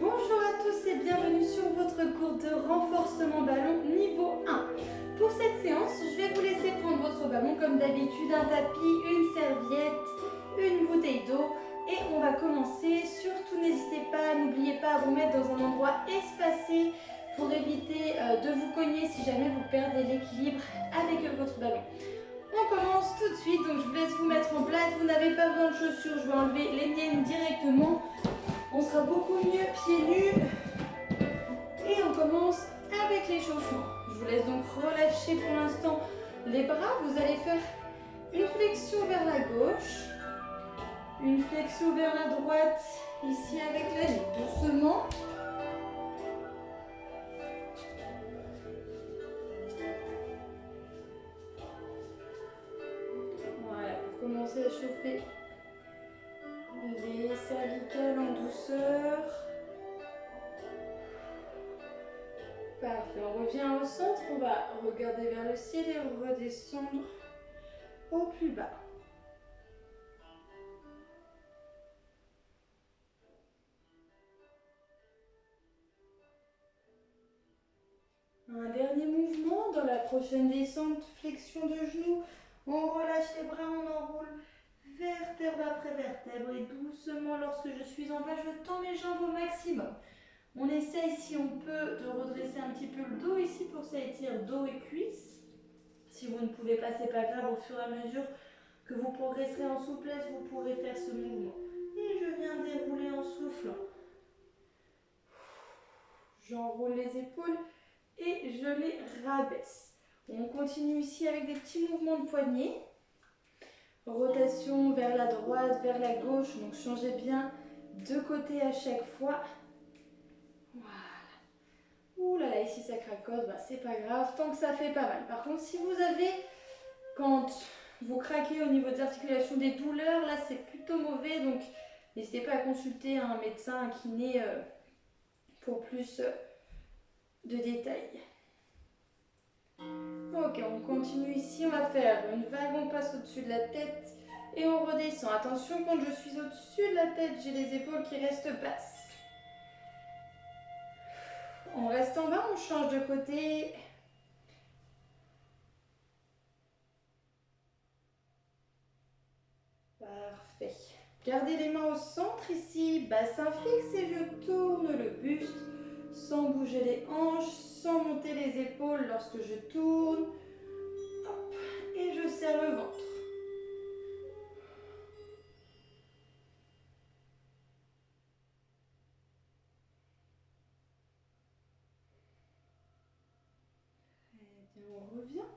Bonjour à tous et bienvenue sur votre cours de renforcement ballon niveau 1. Pour cette séance, je vais vous laisser prendre votre ballon comme d'habitude, un tapis, une serviette, une bouteille d'eau et on va commencer. Surtout n'hésitez pas, n'oubliez pas à vous mettre dans un endroit espacé pour éviter de vous cogner si jamais vous perdez l'équilibre avec votre ballon. On commence tout de suite, donc je vous laisse vous mettre en place. Vous n'avez pas besoin de chaussures, je vais enlever les miennes directement. On sera beaucoup mieux pieds nus. Et on commence avec l'échauffement. Je vous laisse donc relâcher pour l'instant les bras. Vous allez faire une flexion vers la gauche, une flexion vers la droite, ici avec la nuque, doucement. Voilà, pour commencer à chauffer les cervicales en douceur. Parfait, on revient au centre, on va regarder vers le ciel et redescendre au plus bas. Un dernier mouvement dans la prochaine descente, flexion de genoux, on relâche les bras, on enroule vertèbre après vertèbre et doucement lorsque je suis en bas, je tends mes jambes au maximum. On essaye si on peut de redresser un petit peu le dos ici, pour ça étire dos et cuisses. Si vous ne pouvez pas, c'est pas grave, au fur et à mesure que vous progresserez en souplesse, vous pourrez faire ce mouvement. Et je viens dérouler en soufflant. J'enroule les épaules et je les rabaisse. On continue ici avec des petits mouvements de poignets. Rotation vers la droite, vers la gauche, donc changez bien de côté à chaque fois. Voilà. Ouh là là, ici ça cracote, bah, c'est pas grave, tant que ça fait pas mal. Par contre, si vous avez, quand vous craquez au niveau des articulations, des douleurs, là c'est plutôt mauvais, donc n'hésitez pas à consulter un médecin, un kiné pour plus de détails. Ok, on continue ici, on va faire une vague, on passe au-dessus de la tête et on redescend. Attention, quand je suis au-dessus de la tête, j'ai les épaules qui restent basses. On reste en bas, on change de côté. Parfait. Gardez les mains au centre ici, bassin fixe et je tourne le buste sans bouger les hanches, sans monter les épaules lorsque je tourne. Hop, et je serre le ventre. Et bien on revient.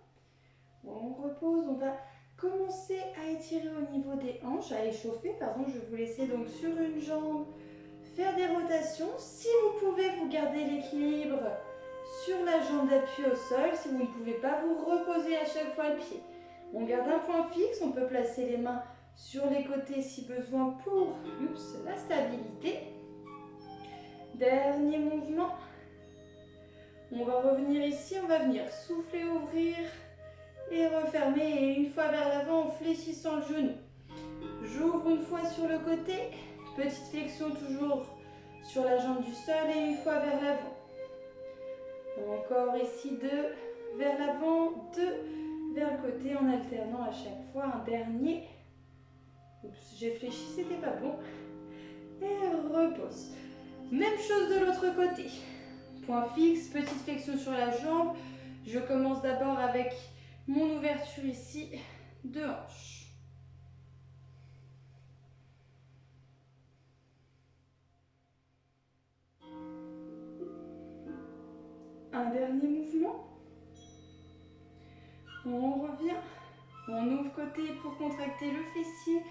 On repose, on va commencer à étirer au niveau des hanches, à échauffer, pardon. Je vais vous laisser donc sur une jambe faire des rotations. Si vous pouvez, vous gardez l'équilibre sur la jambe d'appui au sol. Si vous ne pouvez pas, vous reposez à chaque fois le pied. On garde un point fixe, on peut placer les mains sur les côtés si besoin pour la stabilité. Dernier mouvement. On va revenir ici, on va venir souffler, ouvrir et refermer. Et une fois vers l'avant en fléchissant le genou. J'ouvre une fois sur le côté. Petite flexion toujours sur la jambe du sol et une fois vers l'avant. Encore ici, 2 vers l'avant, 2 vers le côté en alternant à chaque fois un dernier. Oups, j'ai fléchi, c'était pas bon. Et repose. Même chose de l'autre côté. Point fixe, petite flexion sur la jambe. Je commence d'abord avec mon ouverture ici de hanche. Un dernier mouvement. On revient. On ouvre côté pour contracter le fessier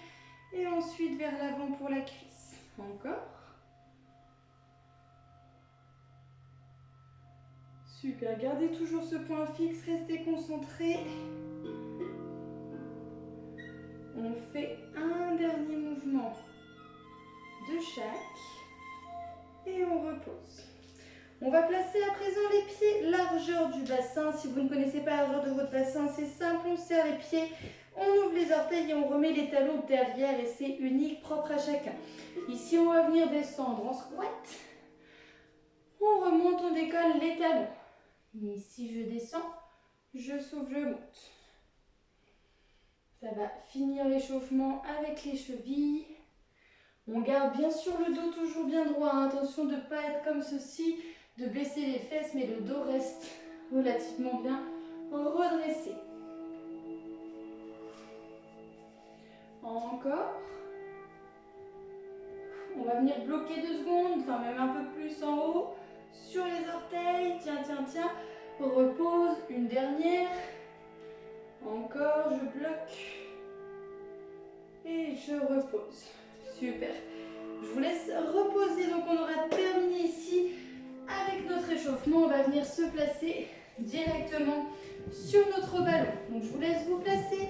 et ensuite vers l'avant pour la cuisse. Encore. Super, gardez toujours ce point fixe, restez concentrés. On fait un dernier mouvement de chaque et on repose. On va placer à présent les pieds largeur du bassin. Si vous ne connaissez pas la largeur de votre bassin, c'est simple, on serre les pieds On ouvre les orteils et on remet les talons derrière et c'est unique, propre à chacun. Ici, on va venir descendre en squat. On remonte, on décolle les talons. Et ici, je descends, je souffle, je monte. Ça va finir l'échauffement avec les chevilles. On garde bien sûr le dos toujours bien droit. Hein. Attention de ne pas être comme ceci, de baisser les fesses, mais le dos reste relativement bien redressé. Encore. On va venir bloquer 2 secondes, enfin même un peu plus en haut, sur les orteils. Tiens, tiens, tiens. Repose, une dernière. Encore, je bloque. Et je repose. Super. Je vous laisse reposer. Donc on aura terminé ici avec notre échauffement. On va venir se placer directement sur notre ballon. Donc je vous laisse vous placer.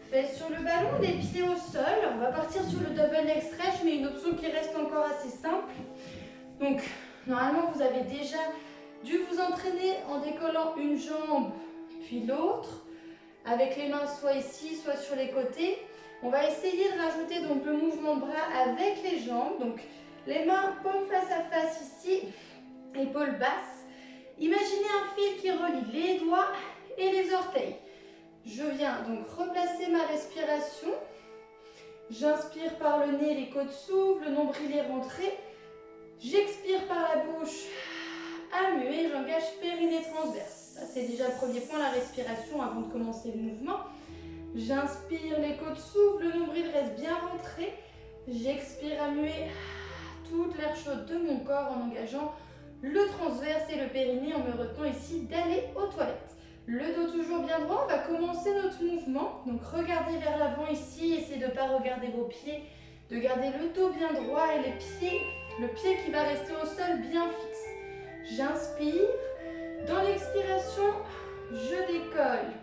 Fesses sur le ballon, les pieds au sol. On va partir sur le double leg stretch, mais une option qui reste encore assez simple. Donc normalement vous avez déjà dû vous entraîner en décollant une jambe puis l'autre, avec les mains soit ici, soit sur les côtés. On va essayer de rajouter donc le mouvement de bras avec les jambes. Donc les mains paume face à face ici, épaules basses. Imaginez un fil qui relie les doigts et les orteils. Je viens donc replacer ma respiration. J'inspire par le nez, les côtes s'ouvrent, le nombril est rentré. J'expire par la bouche à muer, j'engage périnée transverse. Ça c'est déjà le premier point, la respiration avant de commencer le mouvement. J'inspire, les côtes s'ouvrent, le nombril reste bien rentré. J'expire à muer toute l'air chaud de mon corps en engageant le transverse et le périnée en me retenant ici d'aller aux toilettes. Le dos toujours bien droit, on va commencer notre mouvement. Donc regardez vers l'avant ici, essayez de ne pas regarder vos pieds, de garder le dos bien droit et les pieds, le pied qui va rester au sol bien fixe. J'inspire, dans l'expiration, je décolle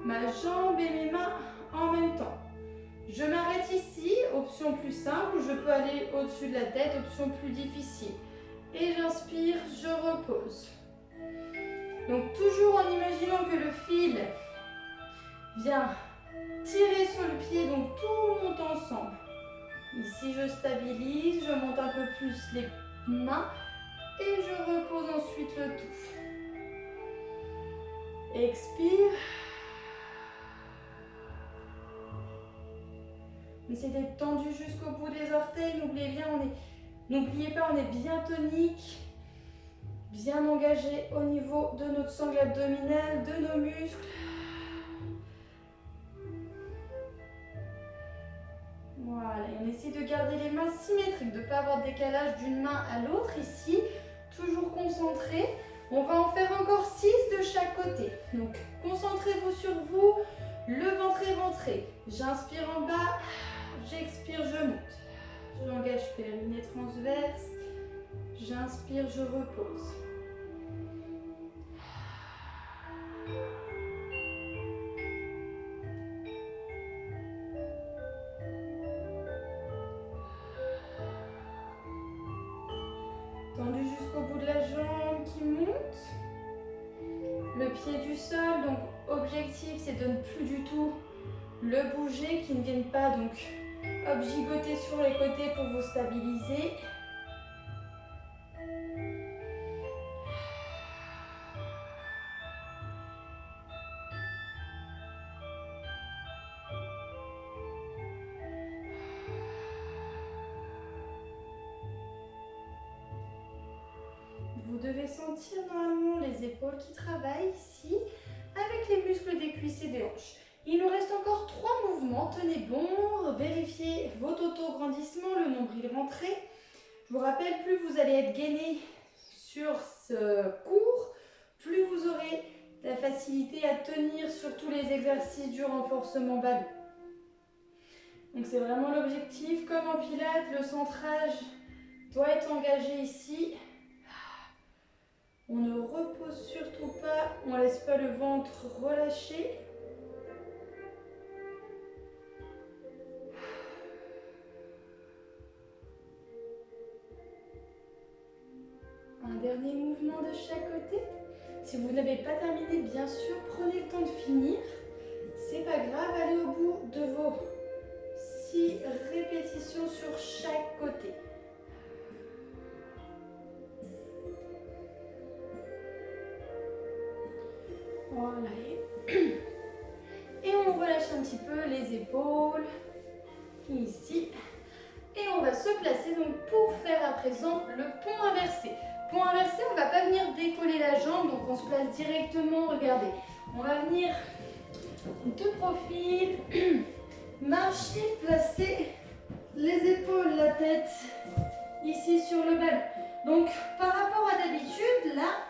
ma jambe et mes mains en même temps. Je m'arrête ici, option plus simple, je peux aller au-dessus de la tête, option plus difficile. Et j'inspire, je repose. Donc toujours en imaginant que le fil vient tirer sur le pied, donc tout monte ensemble. Ici je stabilise, je monte un peu plus les mains et je repose ensuite le tout. Expire. Essayez d'être tendu jusqu'au bout des orteils. N'oubliez pas, on est bien tonique, bien engagé au niveau de notre sangle abdominale, de nos muscles. Voilà, et on essaie de garder les mains symétriques, de ne pas avoir de décalage d'une main à l'autre ici. Toujours concentré. On va en faire encore 6 de chaque côté. Donc, concentrez-vous sur vous. Le ventre est rentré. J'inspire en bas. J'expire, je monte. J'engage périnée transverse. J'inspire, je repose. Tendu jusqu'au bout de la jambe qui monte. Le pied du sol, donc objectif c'est de ne plus du tout le bouger, qu'il ne vienne pas donc hop, gigoter sur les côtés pour vous stabiliser. Vous devez sentir normalement les épaules qui travaillent ici avec les muscles des cuisses et des hanches. Il nous reste encore 3 mouvements. Tenez bon, vérifiez votre auto-grandissement, le nombril rentré. Je vous rappelle, plus vous allez être gainé sur ce cours, plus vous aurez la facilité à tenir sur tous les exercices du renforcement ballon. Donc c'est vraiment l'objectif. Comme en pilates, le centrage doit être engagé ici. On ne repose surtout pas, on ne laisse pas le ventre relâcher. Un dernier mouvement de chaque côté. Si vous n'avez pas terminé, bien sûr, prenez le temps de finir. c'est pas grave, allez au bout de vos 6 répétitions sur chaque côté. Voilà. Et on relâche un petit peu les épaules. Ici. Et on va se placer donc pour faire à présent le pont inversé. Pont inversé, on ne va pas venir décoller la jambe, donc on se place directement, regardez. On va venir de profil, marcher, placer les épaules, la tête ici sur le ballon. Donc par rapport à d'habitude, là,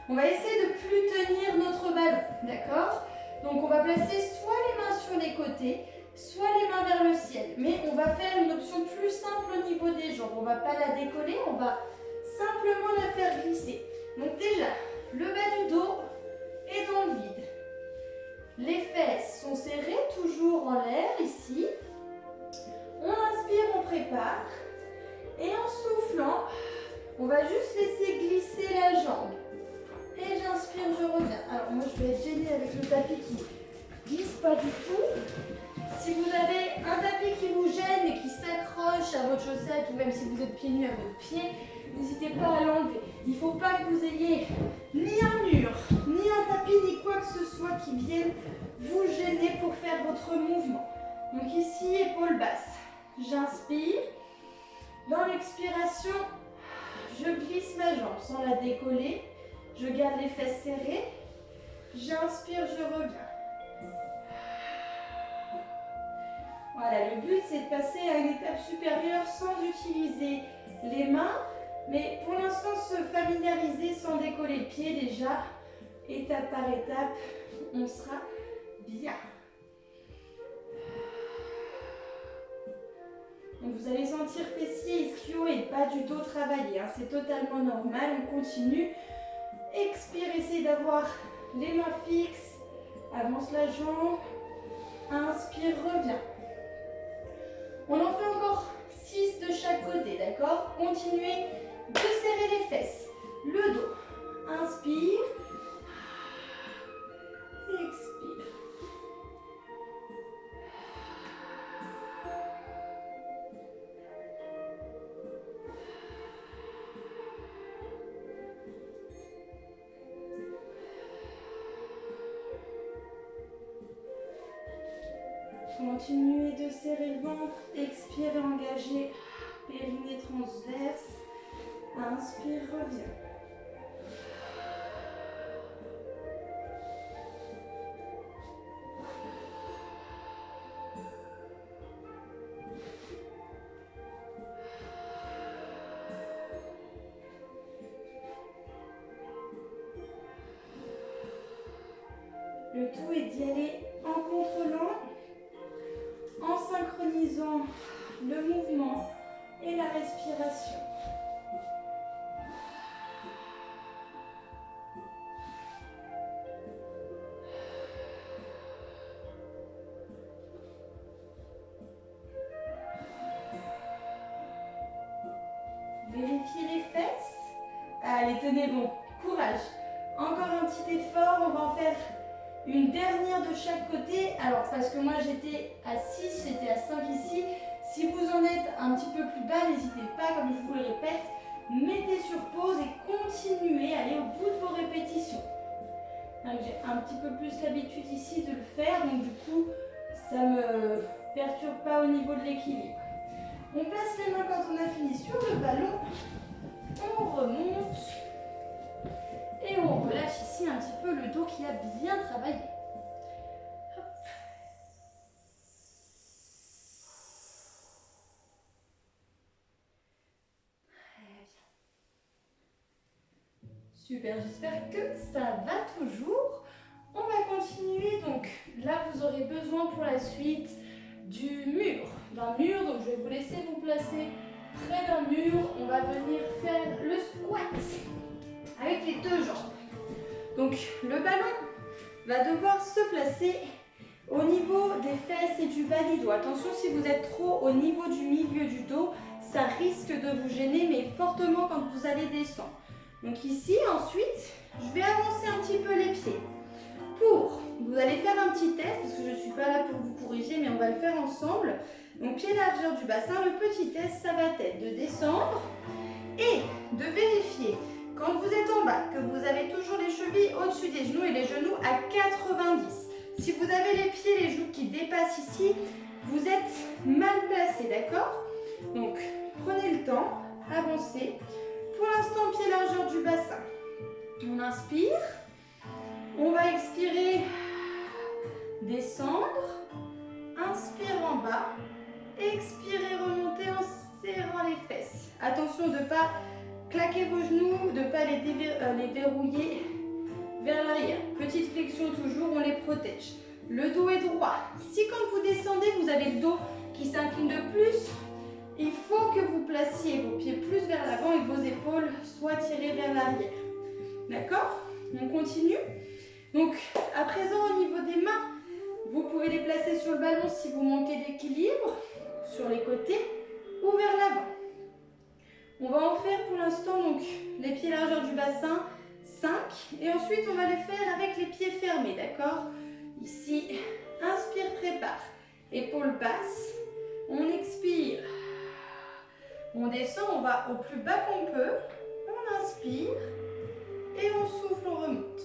on va essayer de plus tenir notre ballon, d'accord? Donc on va placer soit les mains sur les côtés, soit les mains vers le ciel. Mais on va faire une option plus simple au niveau des jambes. On ne va pas la décoller, on va simplement la faire glisser. Donc déjà, le bas du dos est dans le vide. Les fesses sont serrées, toujours en l'air ici. On inspire, on prépare. Et en soufflant, on va juste laisser glisser la jambe. Et j'inspire, je reviens. Alors moi, je vais être gênée avec le tapis qui glisse pas du tout. Si vous avez un tapis qui vous gêne et qui s'accroche à votre chaussette, ou même si vous êtes pieds nus à votre pied, n'hésitez pas à l'enlever. Il ne faut pas que vous ayez ni un mur, ni un tapis, ni quoi que ce soit qui vienne vous gêner pour faire votre mouvement. Donc ici, épaules basses. J'inspire. Dans l'expiration, je glisse ma jambe sans la décoller. Je garde les fesses serrées. J'inspire, je reviens. Voilà, le but c'est de passer à une étape supérieure sans utiliser les mains. Mais pour l'instant, se familiariser sans décoller le pied déjà. Étape par étape, on sera bien. Donc vous allez sentir fessiers, ischio et bas du dos travailler. Hein. C'est totalement normal, on continue. Expire, essayez d'avoir les mains fixes. Avance la jambe. Inspire, reviens. On en fait encore 6 de chaque côté, d'accord? Continuez de serrer les fesses. Le dos. Inspire. Expire. Continuez de serrer le ventre, expire et engagez, périnée transverse, inspire, reviens. Le tout est d'y aller en contrôlant, en synchronisant le mouvement et la respiration. Vérifiez les fesses. Allez, tenez bon. Courage. Encore un petit effort. On va en faire une dernière de chaque côté. Alors, parce que moi, j'étais à 6, j'étais à 5 ici. Si vous en êtes un petit peu plus bas, n'hésitez pas, comme je vous le répète, mettez sur pause et continuez, allez au bout de vos répétitions. J'ai un petit peu plus l'habitude ici de le faire, donc du coup, ça ne me perturbe pas au niveau de l'équilibre. On place les mains quand on a fini sur le ballon, on remonte et on relâche ici un petit peu le dos qui a bien travaillé. Hop. Très bien. Super, j'espère que ça va toujours. On va continuer, donc là vous aurez besoin pour la suite du mur, d'un mur, donc je vais vous laisser vous placer près d'un mur. On va venir faire le squat avec les deux jambes. Donc le ballon va devoir se placer au niveau des fesses et du bas du dos. Attention, si vous êtes trop au niveau du milieu du dos, ça risque de vous gêner, mais fortement quand vous allez descendre. Donc ici, ensuite, je vais avancer un petit peu les pieds pour vous allez faire un petit test, parce que je ne suis pas là pour vous corriger, mais on va le faire ensemble. Donc pied largeur du bassin, le petit test, ça va être de descendre et de vérifier quand vous êtes en bas, que vous avez toujours les chevilles au-dessus des genoux et les genoux à 90. Si vous avez les pieds, les genoux qui dépassent ici, vous êtes mal placé, d'accord? Donc, prenez le temps, avancez. Pour l'instant, pied largeur du bassin. On inspire. On va expirer, descendre. Inspire en bas. Expirez, remontez en serrant les fesses. Attention de ne pas claquer vos genoux, de ne pas les verrouiller vers l'arrière. Petite flexion toujours, on les protège. Le dos est droit. Si quand vous descendez, vous avez le dos qui s'incline de plus, il faut que vous placiez vos pieds plus vers l'avant et que vos épaules soient tirées vers l'arrière. D'accord? On continue. Donc, à présent, au niveau des mains, vous pouvez les placer sur le ballon si vous manquez d'équilibre, sur les côtés ou vers l'avant. On va en faire pour l'instant donc les pieds largeur du bassin, 5. Et ensuite, on va les faire avec les pieds fermés, d'accord? Ici, inspire, prépare. Épaules basses. On expire. On descend, on va au plus bas qu'on peut. On inspire. Et on souffle, on remonte.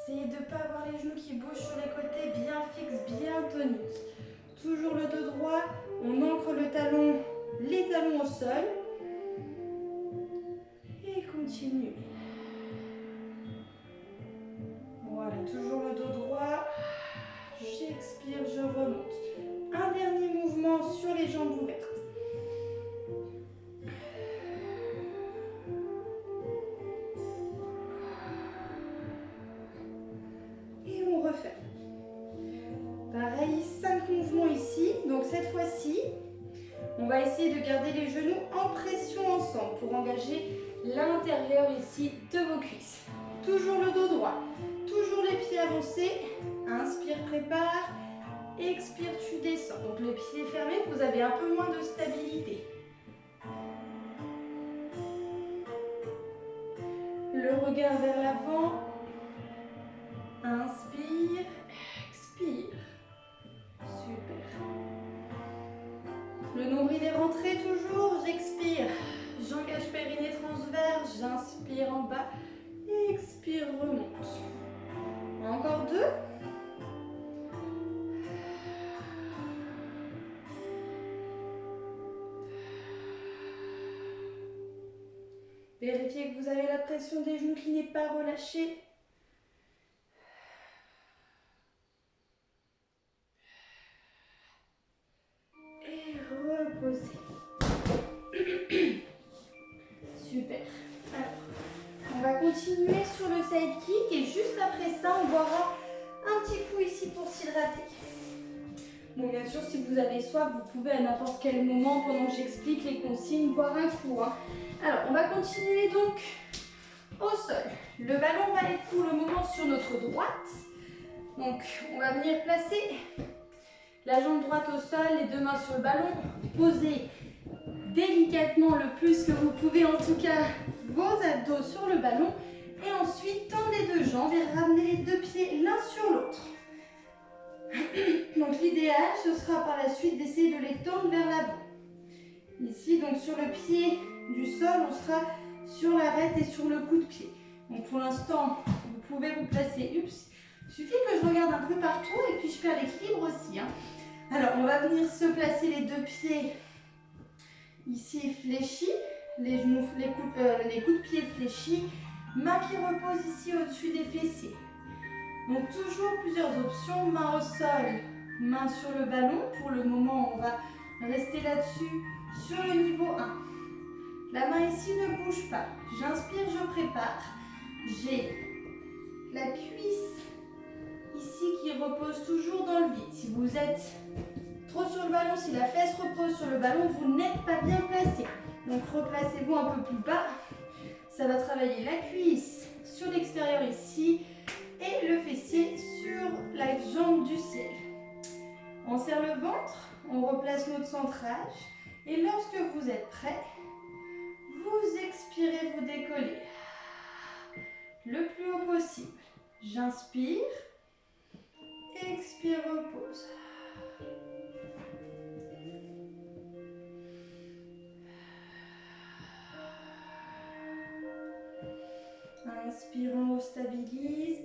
Essayez de ne pas avoir les genoux qui bougent sur les côtés, bien fixes, bien toniques. Toujours le dos droit, on ancre le talon, les talons au sol. Et continue. Voilà, toujours le dos droit. J'expire, je remonte. Un dernier mouvement sur les jambes ouvertes. Et on refait. Pareil, 5 mouvements ici. Donc cette fois-ci, on va essayer de garder les genoux en pression ensemble pour engager l'intérieur ici de vos cuisses. Toujours le dos droit, toujours les pieds avancés. Inspire, prépare. Expire, tu descends. Donc les pieds fermés, vous avez un peu moins de stabilité. Le regard vers l'avant. Inspire, expire. Super. Le nombril est rentré toujours. J'expire. J'engage périnée transverse. J'inspire en bas. Expire, remonte. Encore 2. Vérifiez que vous avez la pression des genoux qui n'est pas relâchée. Et reposez. Super. Alors, on va continuer sur le side kick et juste après ça, on boira un petit coup ici pour s'hydrater. Bon, bien sûr, si vous avez soif, vous pouvez à n'importe quel moment, pendant que j'explique les consignes, boire un coup. Alors, on va continuer donc au sol. Le ballon va être pour le moment sur notre droite. Donc, on va venir placer la jambe droite au sol, les deux mains sur le ballon. Posez délicatement le plus que vous pouvez, en tout cas, vos abdos sur le ballon. Et ensuite, tendre les deux jambes et ramener les deux pieds l'un sur l'autre. Donc, l'idéal, ce sera par la suite d'essayer de les tendre vers l'avant. Ici, donc sur le pied du sol, on sera sur l'arête et sur le coup de pied. Donc pour l'instant, vous pouvez vous placer. Il suffit que je regarde un peu partout et puis je perds l'équilibre aussi. Alors, on va venir se placer les deux pieds ici fléchis, les coups de pied fléchis, main qui repose ici au-dessus des fessiers. Donc toujours plusieurs options, main au sol, main sur le ballon. Pour le moment, on va rester là-dessus sur le niveau 1. La main ici ne bouge pas. J'inspire, je prépare. J'ai la cuisse ici qui repose toujours dans le vide. Si vous êtes trop sur le ballon, si la fesse repose sur le ballon, vous n'êtes pas bien placé. Donc replacez-vous un peu plus bas. Ça va travailler la cuisse sur l'extérieur ici et le fessier sur la jambe du ciel. On serre le ventre, on replace notre centrage et lorsque vous êtes prêt, vous expirez, vous décollez le plus haut possible. J'inspire, expire, repose. Inspire en haut, stabilise.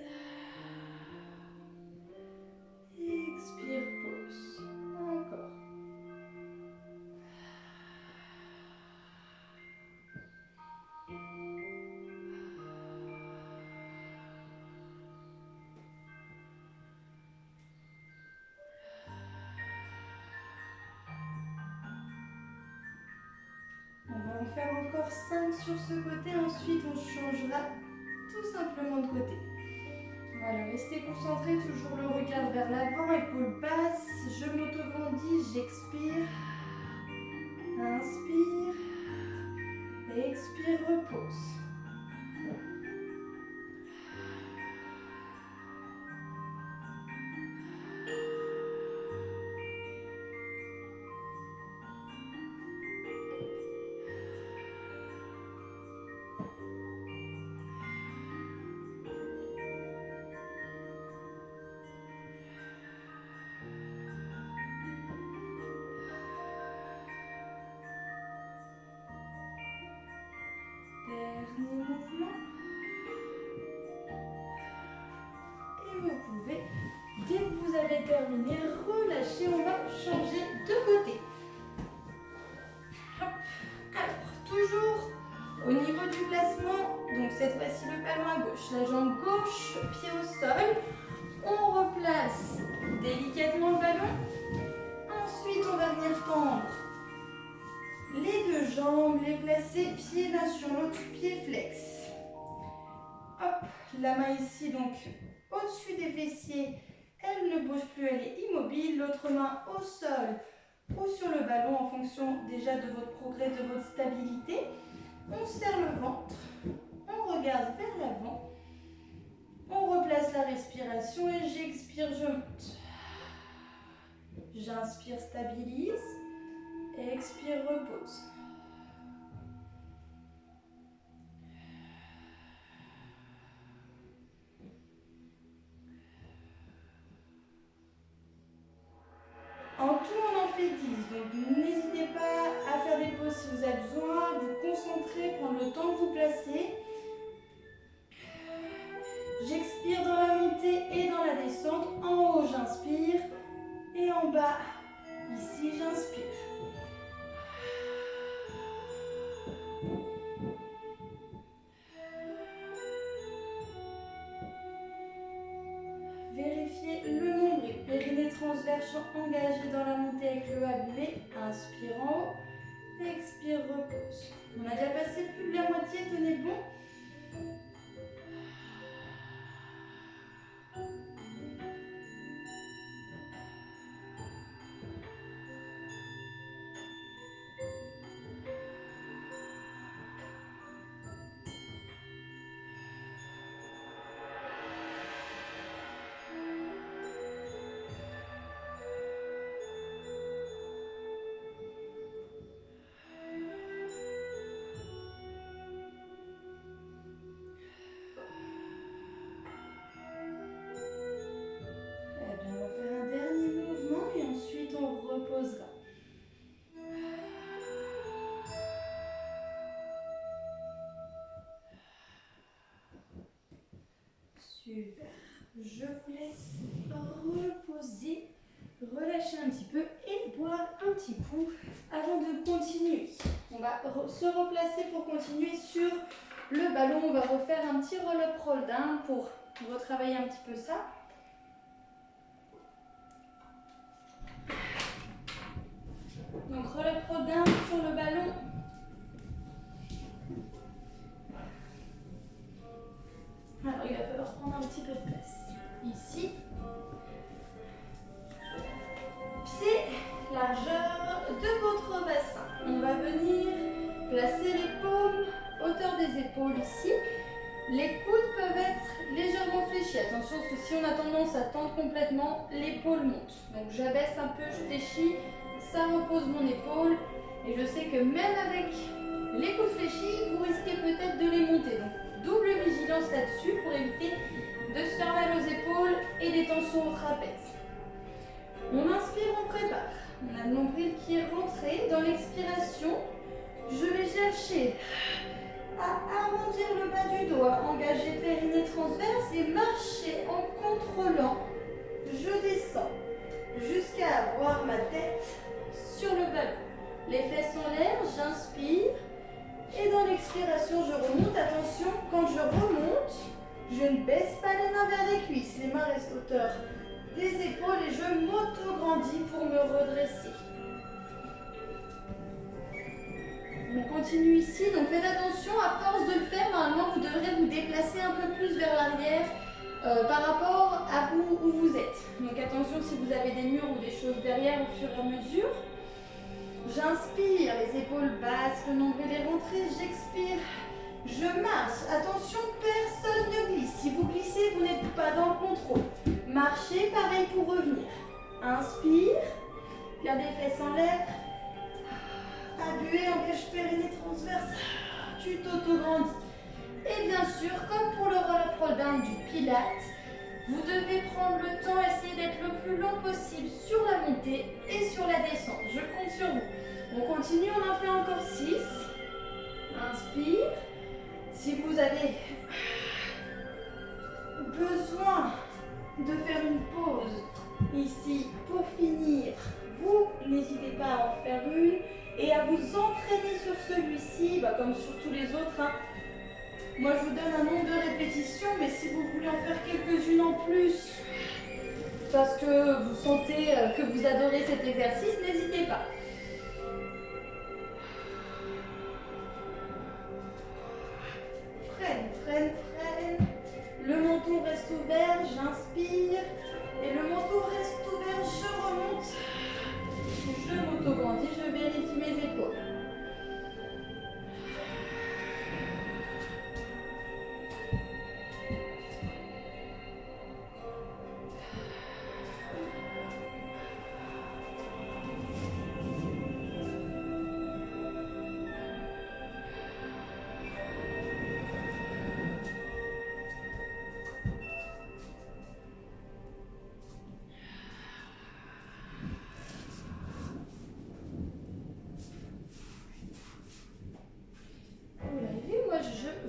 Expire, pause. Encore. On va en faire encore 5 sur ce côté. Ensuite, on changera tout simplement de côté. Voilà, restez concentrés, toujours le regard vers l'avant, épaules basses, je m'auto-vendis, j'expire, inspire, expire, repose. Dernier mouvement. Et vous pouvez, dès que vous avez terminé, relâcher. On va changer de côté. Hop. Alors, toujours au niveau du placement, donc cette fois-ci le ballon à gauche, la jambe gauche, pied au sol. On replace délicatement le ballon. Ensuite, on va venir tendre les deux jambes, les placer pied l'un sur l'autre, pied flex. Hop, la main ici donc au-dessus des fessiers, elle ne bouge plus, elle est immobile. L'autre main au sol ou sur le ballon en fonction déjà de votre progrès, de votre stabilité. On serre le ventre, on regarde vers l'avant, on replace la respiration et j'expire, je monte. J'inspire, stabilise. Expire, repose. En tout, on en fait 10. Donc, n'hésitez pas à faire des pauses si vous avez besoin. Vous concentrer, prendre le temps de vous placer. J'expire dans la montée et dans la descente. En haut, j'inspire. Et en bas, ici, j'inspire. Vérifiez le nombril, périnée transverse engagé dans la montée avec le ablué. Inspire en haut, expire, repose. On a déjà passé plus de la moitié, tenez bon. Super. Je vous laisse reposer, relâcher un petit peu et boire un petit coup avant de continuer. On va se replacer pour continuer sur le ballon. On va refaire un petit roll-up, roll-down pour retravailler un petit peu ça. Donc roll-up, roll-down sur le ballon. Alors il va falloir prendre un petit peu de place. Ici. Pied, largeur de votre bassin. On va venir placer les paumes, hauteur des épaules ici. Les coudes peuvent être légèrement fléchis. Attention parce que si on a tendance à tendre complètement, l'épaule monte. Donc j'abaisse un peu, je fléchis, ça repose mon épaule. Et je sais que même avec les coudes fléchis, vous risquez peut-être de les monter. Donc double vigilance là-dessus pour éviter de se faire mal aux épaules et des tensions au trapèze. On inspire, on prépare. On a le nombril qui est rentré. Dans l'expiration, je vais chercher à arrondir le bas du dos, à engager périnée transverse et marcher en contrôlant. Je descends jusqu'à avoir ma tête sur le ballon. Les fesses en l'air, j'inspire. Et dans l'expiration, je remonte. Attention, quand je remonte, je ne baisse pas les mains vers les cuisses. Les mains restent hauteur des épaules et je m'auto-grandis pour me redresser. On continue ici, donc faites attention, à force de le faire, normalement vous devrez vous déplacer un peu plus vers l'arrière par rapport à où vous êtes. Donc attention si vous avez des murs ou des choses derrière au fur et à mesure. J'inspire, les épaules basses, le nombril est rentré, j'expire, je marche. Attention, personne ne glisse. Si vous glissez, vous n'êtes pas dans le contrôle. Marchez, pareil pour revenir. Inspire, gardez les fesses en l'air. Abbuez, engage périnée transverse, tu t'auto-grandis. Et bien sûr, comme pour le roll down du Pilates, vous devez prendre le temps, essayer d'être le plus long possible sur la montée et sur la descente. Je compte sur vous. On continue, on en fait encore 6. Inspire. Si vous avez besoin de faire une pause ici pour finir, vous n'hésitez pas à en faire une. Et à vous entraîner sur celui-ci, comme sur tous les autres. Moi, je vous donne un nombre de répétitions, mais si vous voulez en faire quelques-unes en plus, parce que vous sentez que vous adorez cet exercice, n'hésitez pas. Freine, freine, freine. Le menton reste ouvert, j'inspire. Et le menton reste ouvert, je remonte. Je m'auto-grandis, je vérifie mes épaules.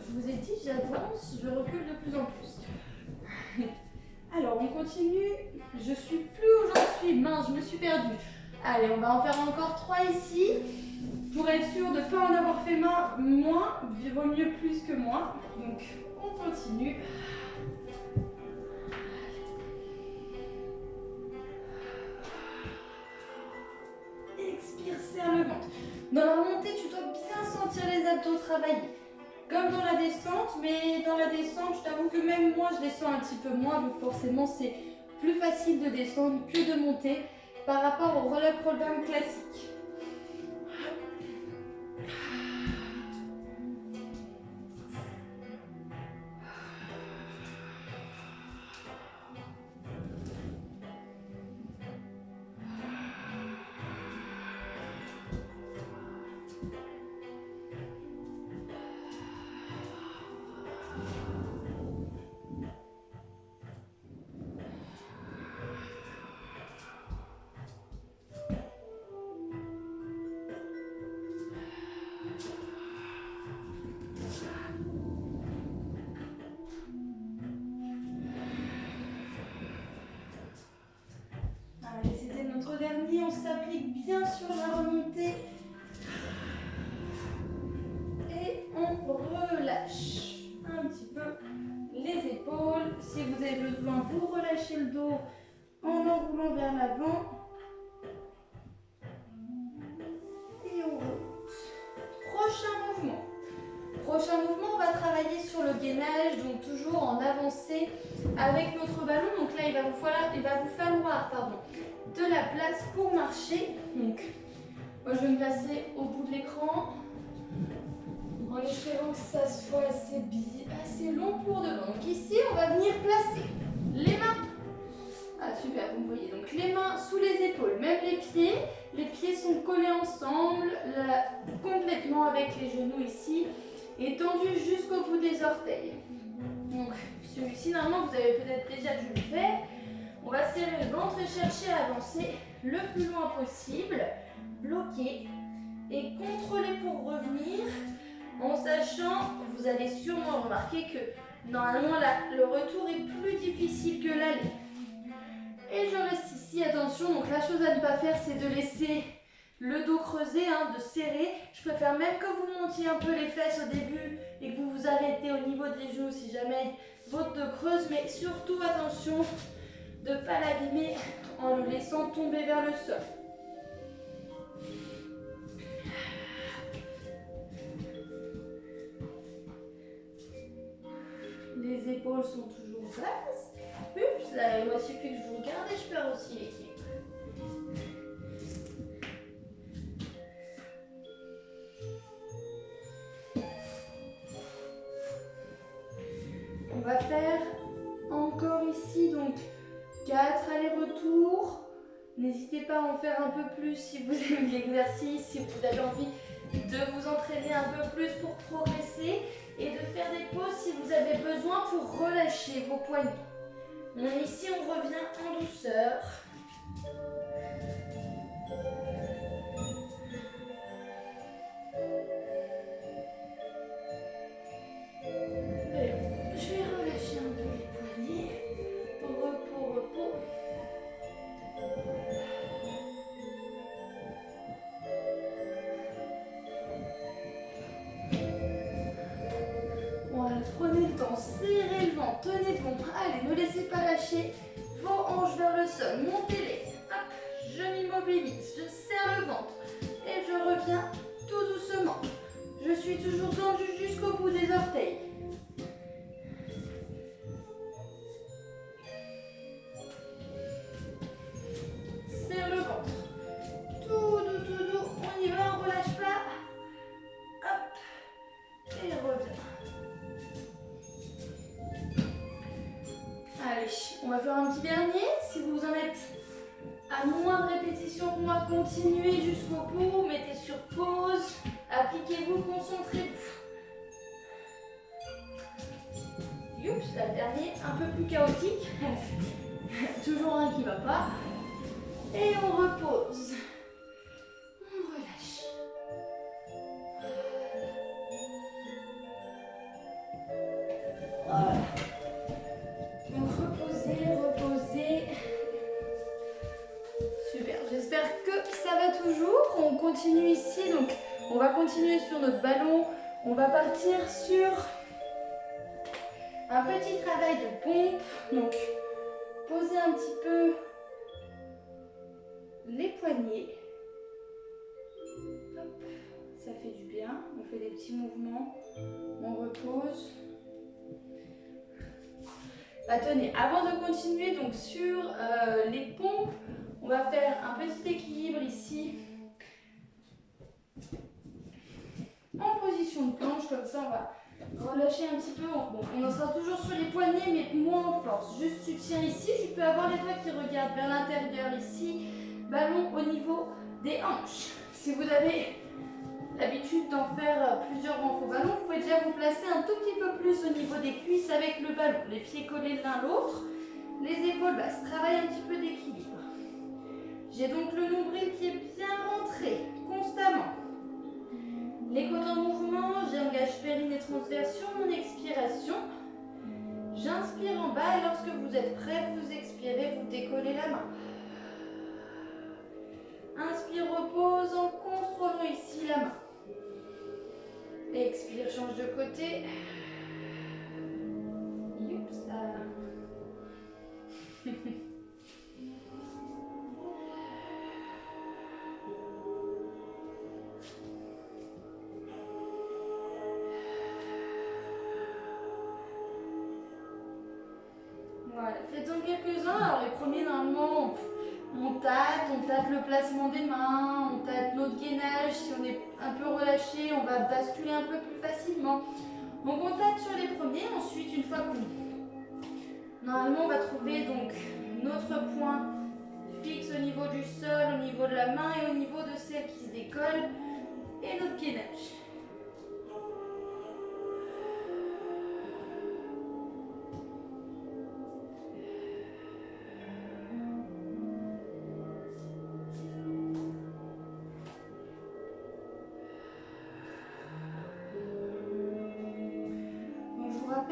Je vous ai dit, j'avance, je recule de plus en plus. Alors, on continue. Je suis plus où j'en suis. Mince, je me suis perdue. Allez, on va en faire encore 3 ici. Pour être sûr de ne pas en avoir fait moins, il vaut mieux plus que moins. Donc, on continue. Expire, serre le ventre. Dans la montée, tu dois bien sentir les abdos travailler. Comme dans la descente, mais dans la descente, je t'avoue que même moi, je descends un petit peu moins, donc forcément, c'est plus facile de descendre que de monter par rapport au roll-up, roll-down classique. Dernier, on s'applique bien sur la remontée et on relâche un petit peu les épaules. Si vous avez besoin, vous relâchez le dos en enroulant vers l'avant et on remonte. Prochain mouvement, on va travailler sur le gainage, donc toujours en avancée avec notre ballon. Donc là, il va vous falloir de la place pour marcher. Donc, moi je vais me placer au bout de l'écran. en espérant que ça soit assez long pour devant. Donc ici, on va venir placer les mains. Ah super, vous me voyez. Donc les mains sous les épaules, même les pieds. Les pieds sont collés ensemble, là, complètement avec les genoux ici, et tendus jusqu'au bout des orteils. Donc celui-ci, normalement, vous avez peut-être déjà dû le faire. On va serrer le ventre et chercher à avancer le plus loin possible, bloquer et contrôler pour revenir, en sachant, vous allez sûrement remarquer que normalement le retour est plus difficile que l'aller. Et je reste ici, attention, donc la chose à ne pas faire, c'est de laisser le dos creusé, de serrer. Je préfère même que vous montiez un peu les fesses au début et que vous vous arrêtez au niveau des genoux si jamais votre dos creuse, mais surtout attention de ne pas l'abîmer en le laissant tomber vers le sol. Les épaules sont toujours basses. Oups, là, il suffit que je vous regarde et je perds aussi l'équilibre. On va faire encore ici donc 4 allers-retours. N'hésitez pas à en faire un peu plus si vous aimez l'exercice, si vous avez envie de vous entraîner un peu plus pour progresser et de faire des pauses si vous avez besoin pour relâcher vos poignets. Ici, on revient en douceur. Je vais relâcher un peu les poignets. Repos, repos. Voilà, prenez le temps, serrez le ventre, tenez bon. Allez, ne laissez pas lâcher vos hanches vers le sol. Montez-les. Hop, je m'immobilise, je serre le ventre et je reviens tout doucement. Je suis toujours tendue jusqu'au bout des orteils. Serre le ventre. Tout doux, on y va, on relâche pas. Hop, et reviens. Allez, on va faire un petit dernier. Si vous en êtes à moins de répétitions que moi, continuez jusqu'au bout. Mettez sur pause. Appliquez-vous, concentrez-vous. Youps, là, le dernier, un peu plus chaotique. Toujours un qui ne va pas. Et on repose. On relâche. Voilà. Donc reposez. Super, j'espère que ça va toujours. On continue ici, donc on va continuer sur notre ballon. On va partir sur un petit travail de pompe. Donc posez un petit peu les poignets. Hop, ça fait du bien. On fait des petits mouvements. On repose. Tenez, avant de continuer donc sur les pompes, on va faire un petit équilibre ici en position de planche, comme ça on va relâcher un petit peu. Bon, on en sera toujours sur les poignets mais moins en force. Juste tu tiens ici, tu peux avoir les doigts qui regardent vers l'intérieur ici, ballon au niveau des hanches. Si vous avez l'habitude d'en faire plusieurs rangs au ballon, vous pouvez déjà vous placer un tout petit peu plus au niveau des cuisses avec le ballon. Les pieds collés l'un l'autre, les épaules basses. Travaille un petit peu d'équilibre. J'ai donc le nombril qui est bien rentré constamment. Les côtes en mouvement, j'engage périnée transversion, mon expiration. J'inspire en bas et lorsque vous êtes prêt, vous expirez, vous décollez la main. Inspire, repose en contrôlant ici la main. Expire, change de côté. Youps. Voilà, faites-en quelques-uns. Alors les premiers, normalement, on tâte le placement des mains, on tâte notre gainage Si on est un peu relâché, on va basculer un peu plus facilement. Donc on tape sur les premiers, ensuite une fois qu'on... Normalement on va trouver donc notre point fixe au niveau du sol, au niveau de la main et au niveau de celle qui se décolle et notre gainage.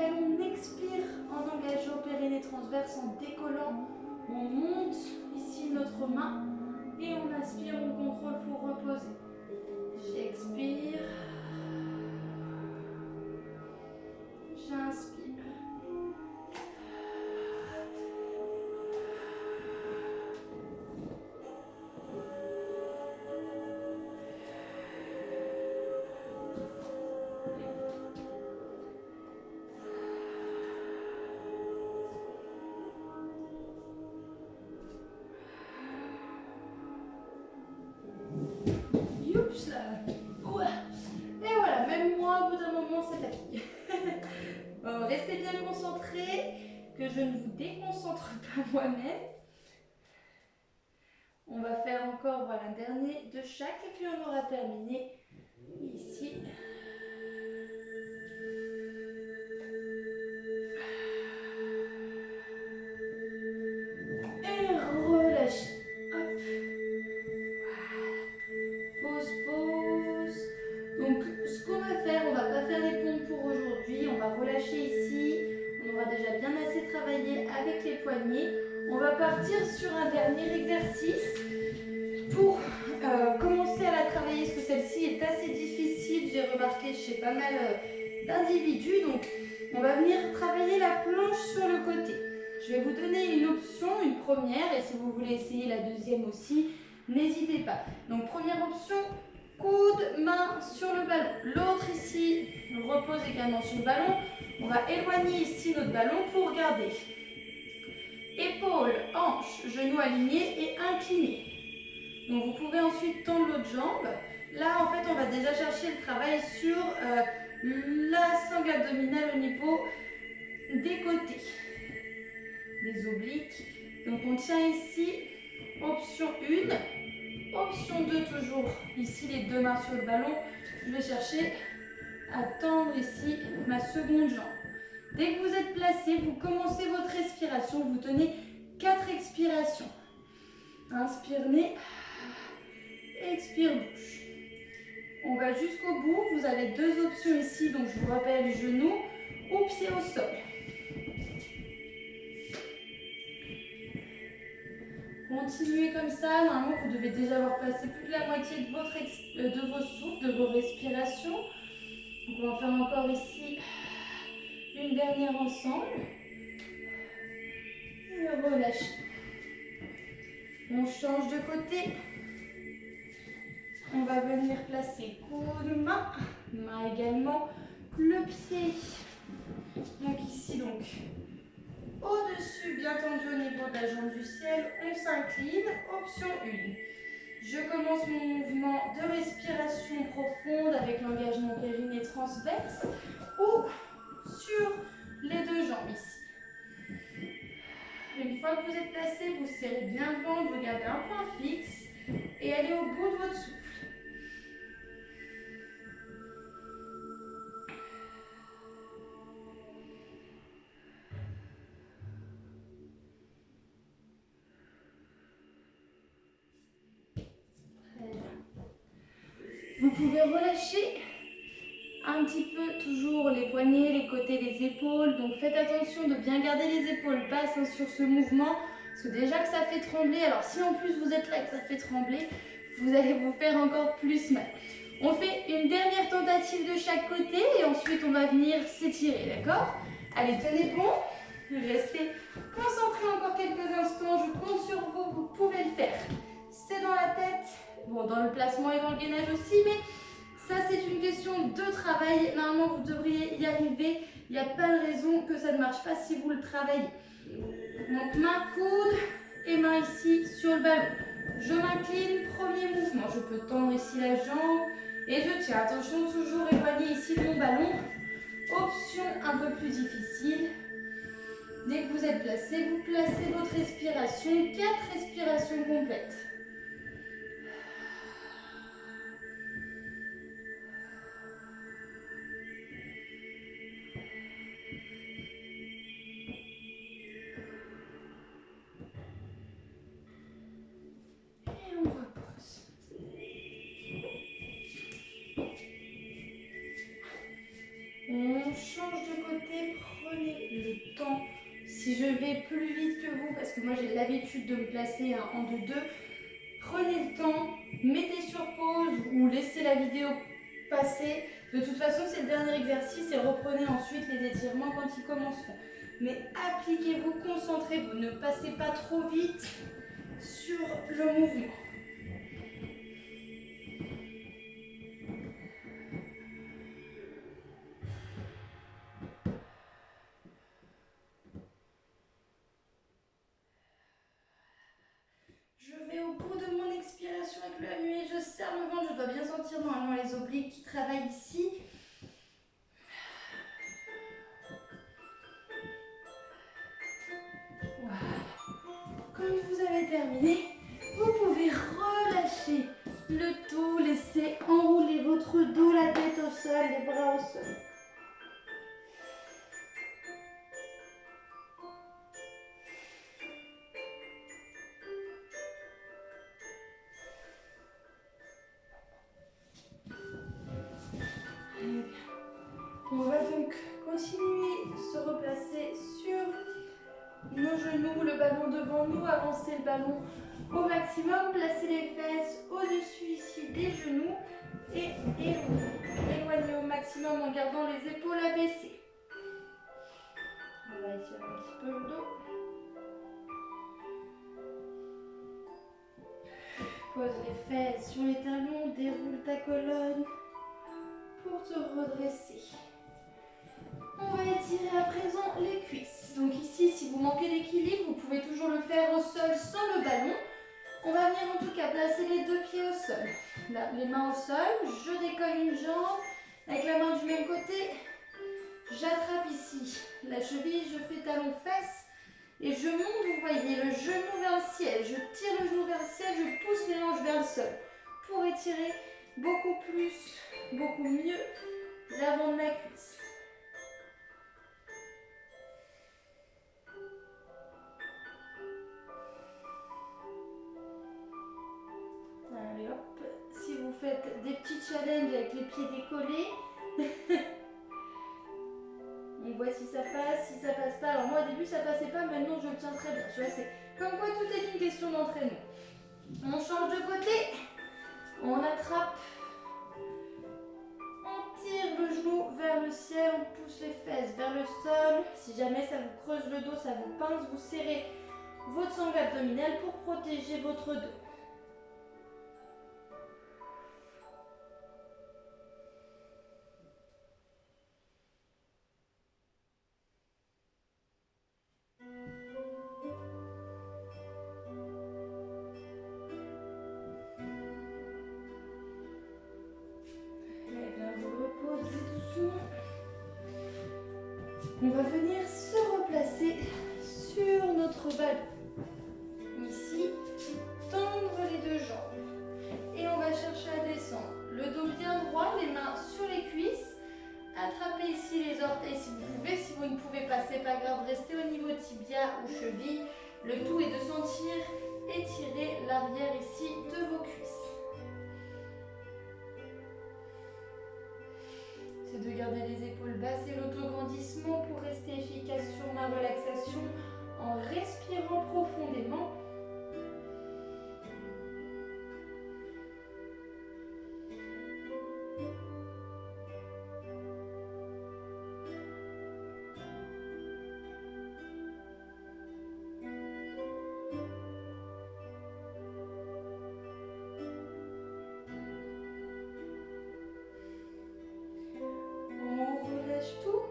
On expire en engageant périnée transverse, en décollant. On monte ici notre main et on inspire, on contrôle pour reposer. J'expire. J'inspire. Youps là. Ouais. Et voilà, même moi, au bout d'un moment, ça fatigue. Bon, restez bien concentrés, que je ne vous déconcentre pas moi-même. On va faire encore voilà, un dernier de chaque et puis on aura terminé ici. Et relâchez. Hop. Voilà. Pause. Donc ce qu'on va faire, on va pas faire les pompes pour aujourd'hui. On va relâcher ici. On aura déjà bien assez travaillé avec les poignets. On va partir sur un dernier exercice pour commencer à la travailler, parce que celle-ci est assez difficile, j'ai remarqué chez pas mal d'individus. Donc on va venir travailler la planche sur le côté. Je vais vous donner une option, une première, et si vous voulez essayer la deuxième aussi, n'hésitez pas. Donc première option, coude, main sur le ballon. L'autre ici repose également sur le ballon. On va éloigner ici notre ballon pour garder épaules, hanches, genoux alignés et inclinés. Donc vous pouvez ensuite tendre l'autre jambe. Là en fait on va déjà chercher le travail sur la sangle abdominale au niveau des côtés, des obliques. Donc on tient ici, option 1, option 2 toujours, ici les deux mains sur le ballon. Je vais chercher à tendre ici ma seconde jambe. Dès que vous êtes placé, vous commencez votre respiration, vous tenez 4 expirations. Inspire nez, expire bouche. On va jusqu'au bout, vous avez deux options ici, donc je vous rappelle genoux ou pied au sol. Continuez comme ça, normalement vous devez déjà avoir passé plus de la moitié de vos souffles, de vos respirations. Donc on va faire encore ici une dernière ensemble. Et relâchez. On change de côté. On va venir placer coude, main également, le pied. Donc ici donc au-dessus, bien tendu au niveau de la jambe du ciel, on s'incline. Option 1. Je commence mon mouvement de respiration profonde avec l'engagement périnée transverse ou sur les deux jambes ici. Une fois que vous êtes placé, vous serrez bien le ventre, vous gardez un point fixe et allez au bout de votre souffle. Vous pouvez relâcher un petit peu toujours les poignets, les côtés, les épaules. Donc faites attention de bien garder les épaules basses sur ce mouvement. Parce que déjà que ça fait trembler, alors si en plus vous êtes là et que ça fait trembler, vous allez vous faire encore plus mal. On fait une dernière tentative de chaque côté et ensuite on va venir s'étirer, d'accord? Allez, tenez bon, restez concentrés encore quelques instants, je compte sur vous, vous pouvez le faire. C'est dans la tête, bon dans le placement et dans le gainage aussi, mais ça c'est une question de travail, normalement vous devriez y arriver, il n'y a pas de raison que ça ne marche pas si vous le travaillez. Donc main, coude et main ici sur le ballon. Je m'incline, premier mouvement. Je peux tendre ici la jambe et je tiens. Attention, toujours éloigné ici de mon ballon. Option un peu plus difficile. Dès que vous êtes placé, vous placez votre respiration. 4 respirations complètes. Et on repose. On change de côté, prenez le temps. Si je vais plus vite que vous, parce que moi j'ai l'habitude de me placer en 2-2, prenez le temps, mettez sur pause ou laissez la vidéo passer. De toute façon, c'est le dernier exercice et reprenez ensuite les étirements quand ils commenceront. Mais appliquez-vous, concentrez-vous, ne passez pas trop vite sur le mouvement. Je vais au bout de mon expiration avec le muet, je serre le ventre, je dois bien sentir normalement les obliques qui travaillent ici. Voilà. Quand vous avez terminé, vous pouvez relâcher le tout, laisser enrouler votre dos, la tête au sol, les bras au sol. On va donc continuer de se replacer sur nos genoux, le ballon devant nous, avancer le ballon au maximum, placer les fesses au-dessus ici des genoux et éloigner au maximum en gardant les épaules abaissées. On va étirer un petit peu le dos. Pose les fesses sur les talons, déroule ta colonne pour te redresser. On va étirer à présent les cuisses. Donc ici, si vous manquez d'équilibre, vous pouvez toujours le faire au sol sans le ballon. On va venir en tout cas placer les 2 pieds au sol. Là, les mains au sol, je décolle une jambe. Avec la main du même côté, j'attrape ici la cheville, je fais talon-fesse. Et je monte, vous voyez, le genou vers le ciel. Je tire le genou vers le ciel, je pousse les hanches vers le sol. Pour étirer beaucoup plus, beaucoup mieux l'avant de ma cuisse. Allez hop, si vous faites des petits challenges avec les pieds décollés, on voit si ça passe pas. Alors moi au début ça passait pas, maintenant je le tiens très bien. Tu vois, c'est comme quoi tout est une question d'entraînement. On change de côté, on attrape, on tire le genou vers le ciel, on pousse les fesses vers le sol. Si jamais ça vous creuse le dos, ça vous pince, vous serrez votre sangle abdominale pour protéger votre dos. On va venir se replacer sur notre ballon. Ici, tendre les 2 jambes. Et on va chercher à descendre. Le dos bien droit, les mains sur les cuisses. Attrapez ici les orteils si vous pouvez. Si vous ne pouvez pas, c'est pas grave. Restez au niveau tibia ou cheville. Le tout est de sentir étirer l'arrière ici de vos cuisses. C'est de garder les épaules basses et l'autograndissement pour rester efficace sur ma relaxation en respirant profondément. Tout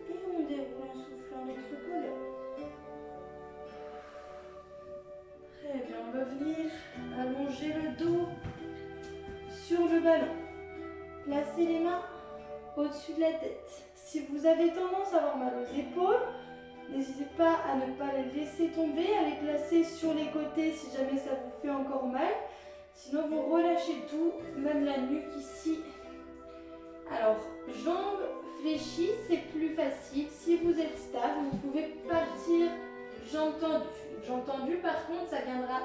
et on déroule en soufflant notre colonne. sur le ballon. Placez les mains au-dessus de la tête. Si vous avez tendance à avoir mal aux épaules, n'hésitez pas à ne pas les laisser tomber, à les placer sur les côtés si jamais ça vous fait encore mal. Sinon, vous relâchez tout, même la nuque ici. Alors, jambes fléchies, c'est plus facile. Si vous êtes stable, vous pouvez partir jambes tendues. Jambes tendues, par contre, ça viendra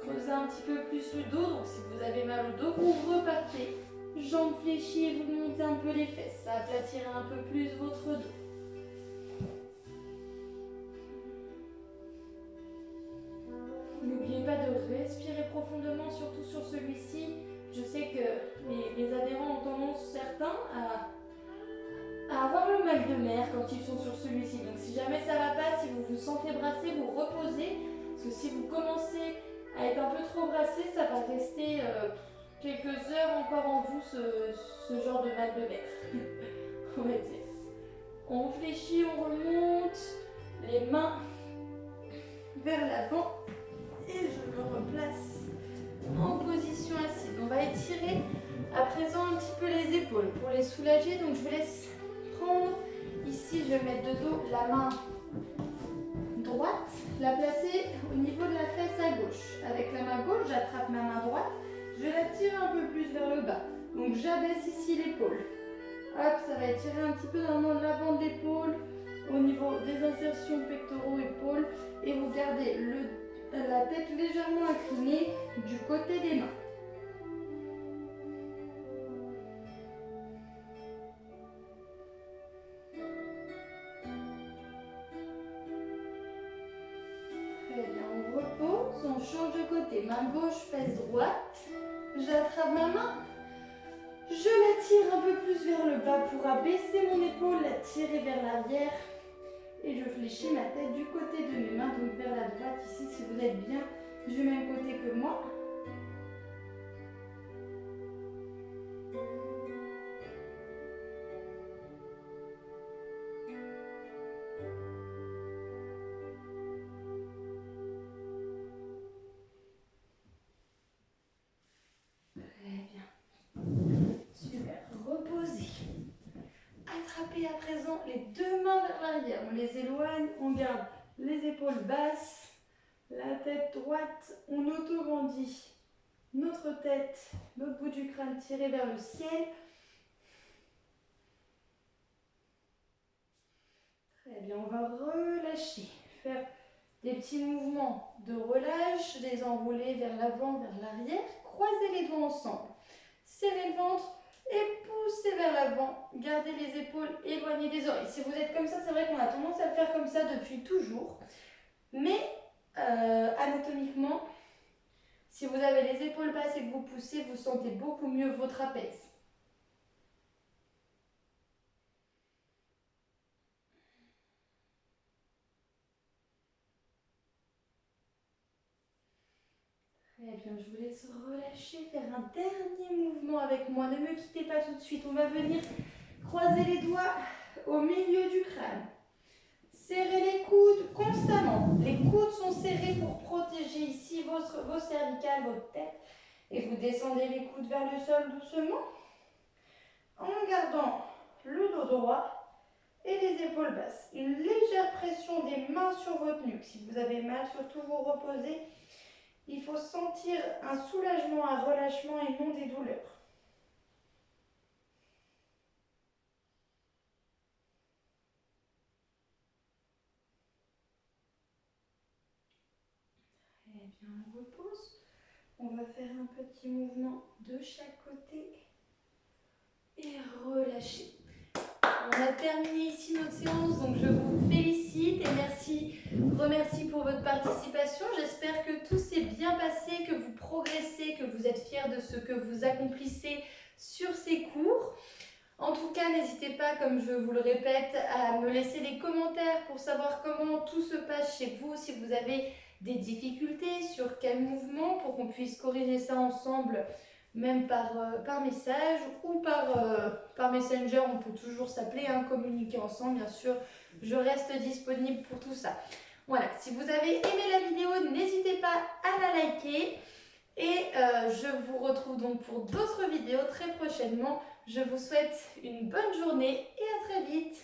creuser un petit peu plus le dos. Donc, si vous avez mal au dos, vous repartez jambes fléchies et vous montez un peu les fesses. Ça aplatira un peu plus votre dos. N'oubliez pas de respirer profondément, surtout sur celui-ci. Je sais que mes adhérents ont tendance, certains, à avoir le mal de mer quand ils sont sur celui-ci. Donc si jamais ça ne va pas, si vous vous sentez brassé, vous reposez. Parce que si vous commencez à être un peu trop brassé, ça va rester quelques heures encore en vous, ce genre de mal de mer. On va dire. On fléchit, on remonte, les mains vers l'avant. Et je me replace en position assise. On va étirer à présent un petit peu les épaules pour les soulager. Donc je vous laisse prendre ici, je vais mettre de dos la main droite, la placer au niveau de la fesse à gauche. Avec la main gauche, j'attrape ma main droite, je la tire un peu plus vers le bas. Donc j'abaisse ici l'épaule. Hop, ça va étirer un petit peu dans l'avant de l'épaule, au niveau des insertions pectoraux, épaules, et vous gardez la tête légèrement inclinée du côté des mains. Très bien, on repose, on change de côté. Main gauche, fesse droite. J'attrape ma main, je la tire un peu plus vers le bas pour abaisser mon épaule, la tirer vers l'arrière. Et je fléchis ma tête du côté de mes mains, donc vers la droite ici, si vous êtes bien du même côté que moi. Très bien. Super. Reposez. Attrapez à présent les deux mains vers l'arrière. On les éloigne, on garde les épaules basses, la tête droite, on auto-grandit notre tête, l'autre bout du crâne tiré vers le ciel. Très bien, on va relâcher, faire des petits mouvements de relâche, les enrouler vers l'avant, vers l'arrière, croiser les doigts ensemble, serrer le ventre et pousser vers l'avant, gardez les épaules éloignées des oreilles. Si vous êtes comme ça, c'est vrai qu'on a tendance à le faire comme ça depuis toujours, mais anatomiquement, si vous avez les épaules basses et que vous poussez, vous sentez beaucoup mieux vos trapèzes. Très bien, je vous laisse relâcher, faire un dernier mouvement avec moi. Ne me quittez pas tout de suite. On va venir croiser les doigts au milieu du crâne. Serrez les coudes constamment. Les coudes sont serrés pour protéger ici vos cervicales, votre tête. Et vous descendez les coudes vers le sol doucement en gardant le dos droit et les épaules basses. Une légère pression des mains sur votre nuque. Si vous avez mal, surtout vous reposez. Il faut sentir un soulagement, un relâchement et non des douleurs. Très bien, on repose. On va faire un petit mouvement de chaque côté et relâcher. On a terminé ici notre séance, donc je vous félicite et remercie pour votre participation. J'espère que tout s'est bien passé, que vous progressez, que vous êtes fiers de ce que vous accomplissez sur ces cours. En tout cas, n'hésitez pas, comme je vous le répète, à me laisser des commentaires pour savoir comment tout se passe chez vous, si vous avez des difficultés, sur quel mouvement, pour qu'on puisse corriger ça ensemble, même par message ou par Messenger. On peut toujours s'appeler, communiquer ensemble, bien sûr. Je reste disponible pour tout ça. Voilà, si vous avez aimé la vidéo, n'hésitez pas à la liker. Et je vous retrouve donc pour d'autres vidéos très prochainement. Je vous souhaite une bonne journée et à très vite.